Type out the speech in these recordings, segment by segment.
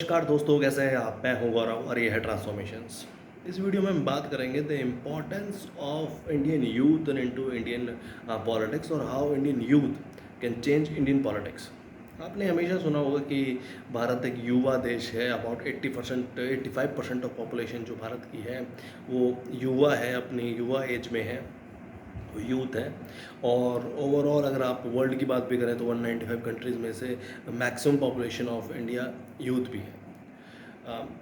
नमस्कार दोस्तों, कैसे हैं आप? मैं हूं गौरव और ये है ट्रांसफॉर्मेशंस। इस वीडियो में हम बात करेंगे the importance of Indian youth and into Indian politics और how Indian youth can change Indian politics. आपने हमेशा सुना होगा कि भारत एक युवा देश है। अबाउट 80% 85% ऑफ पॉपुलेशन जो भारत की है वो युवा है, अपनी युवा एज में है, यूथ है। और ओवरऑल अगर आप वर्ल्ड की बात भी करें तो 195 कंट्रीज़ में से maximum population of India youth भी है।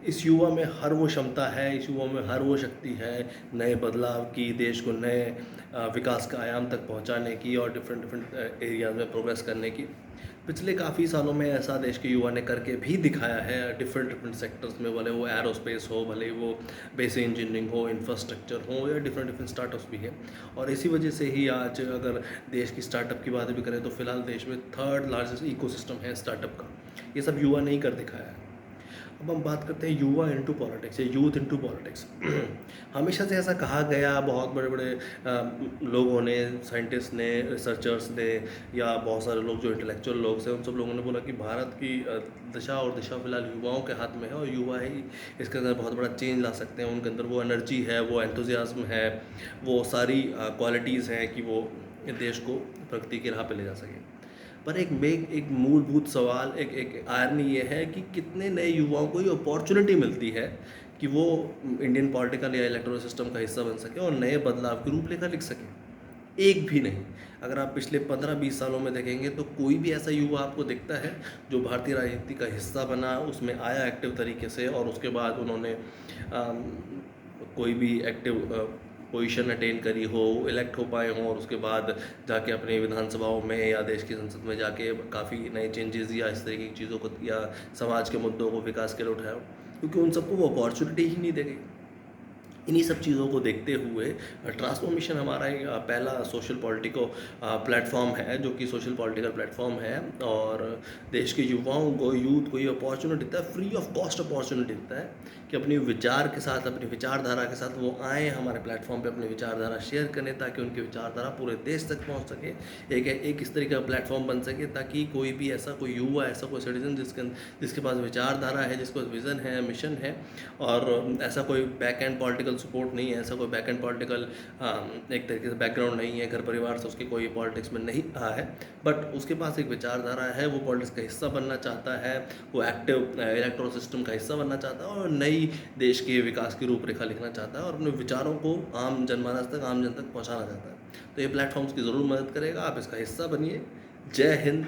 इस युवा में हर वो क्षमता है, इस युवा में हर वो शक्ति है नए बदलाव की, देश को नए विकास का आयाम तक पहुंचाने की और डिफरेंट डिफरेंट एरियाज में प्रोग्रेस करने की। पिछले काफ़ी सालों में ऐसा देश के युवा ने करके भी दिखाया है डिफरेंट डिफरेंट सेक्टर्स में, भले वो एरोस्पेस हो, भले वो बेसिक इंजीनियरिंग हो, इंफ्रास्ट्रक्चर हो, या डिफरेंट डिफरेंट स्टार्टअप्स भी हैं। और इसी वजह से ही आज अगर देश की स्टार्टअप की बात भी करें तो फिलहाल देश में थर्ड लार्जेस्ट इकोसिस्टम है स्टार्टअप का। ये सब युवा ने ही कर दिखाया है। अब हम बात करते हैं युवा इनटू पॉलिटिक्स या यूथ इनटू पॉलिटिक्स। हमेशा से ऐसा कहा गया, बहुत बड़े बड़े लोगों ने, साइंटिस्ट ने, रिसर्चर्स ने, या बहुत सारे लोग जो इंटेलेक्चुअल लोग हैं, उन सब लोगों ने बोला कि भारत की दशा और दिशा फिलहाल युवाओं के हाथ में है और युवा ही इसके अंदर बहुत बड़ा चेंज ला सकते हैं। उनके अंदर वो एनर्जी है, वो एंथुजियाज्म है, वो सारी क्वालिटीज़ हैं कि वो देश को प्रगति की राह पे ले जा सके। पर एक मूलभूत सवाल, एक एक आयरनी ये है कि कितने नए युवाओं को ये अपॉर्चुनिटी मिलती है कि वो इंडियन पॉलिटिकल या इलेक्टोरल सिस्टम का हिस्सा बन सके और नए बदलाव की रूपरेखा लिख सके। एक भी नहीं। अगर आप पिछले 15-20 सालों में देखेंगे तो कोई भी ऐसा युवा आपको दिखता है जो भारतीय राजनीति का हिस्सा बना, उसमें आया एक्टिव तरीके से, और उसके बाद उन्होंने कोई भी एक्टिव पोजीशन अटेन करी हो, इलेक्ट हो पाए हों, और उसके बाद जाके अपने विधानसभाओं में या देश की संसद में जाके काफ़ी नए चेंजेस या इस तरीके की चीज़ों को या समाज के मुद्दों को विकास के लिए उठाया हो, क्योंकि उन सबको वो अपॉर्चुनिटी ही नहीं दे गई। इन्हीं सब चीज़ों को देखते हुए ट्रांसफॉर्मेशन हमारा एक पहला सोशल पॉलिटिको प्लेटफॉर्म है, जो कि सोशल पॉलिटिकल प्लेटफॉर्म है, और देश के युवाओं को, यूथ को ये अपॉर्चुनिटी देता है, फ्री ऑफ कॉस्ट अपॉर्चुनिटी देता है कि अपनी विचार के साथ, अपनी विचारधारा के साथ वो आएँ हमारे प्लेटफॉर्म पे, अपनी विचारधारा शेयर करें ताकि उनकी विचारधारा पूरे देश तक पहुँच सके। एक इस तरीके का प्लेटफॉर्म बन सके ताकि कोई भी ऐसा कोई युवा, ऐसा कोई सिटीजन जिसके पास विचारधारा है, जिसके पास विज़न है, मिशन है, और ऐसा कोई बैक एंड पॉलिटिकल सपोर्ट नहीं है, ऐसा कोई बैक एंड पॉलिटिकल एक तरीके से बैकग्राउंड नहीं है, घर परिवार से उसके कोई पॉलिटिक्स में नहीं रहा है, बट उसके पास एक विचारधारा है, वो पॉलिटिक्स का हिस्सा बनना चाहता है, वो एक्टिव इलेक्टोरल सिस्टम का हिस्सा बनना चाहता है और नई देश के विकास की रूपरेखा लिखना चाहता है और अपने विचारों को आम जनमानस तक, आम जन तक पहुँचाना चाहता है। तो ये प्लेटफॉर्म्स की ज़रूर मदद करेगा, आप इसका हिस्सा बनिए। जय हिंद,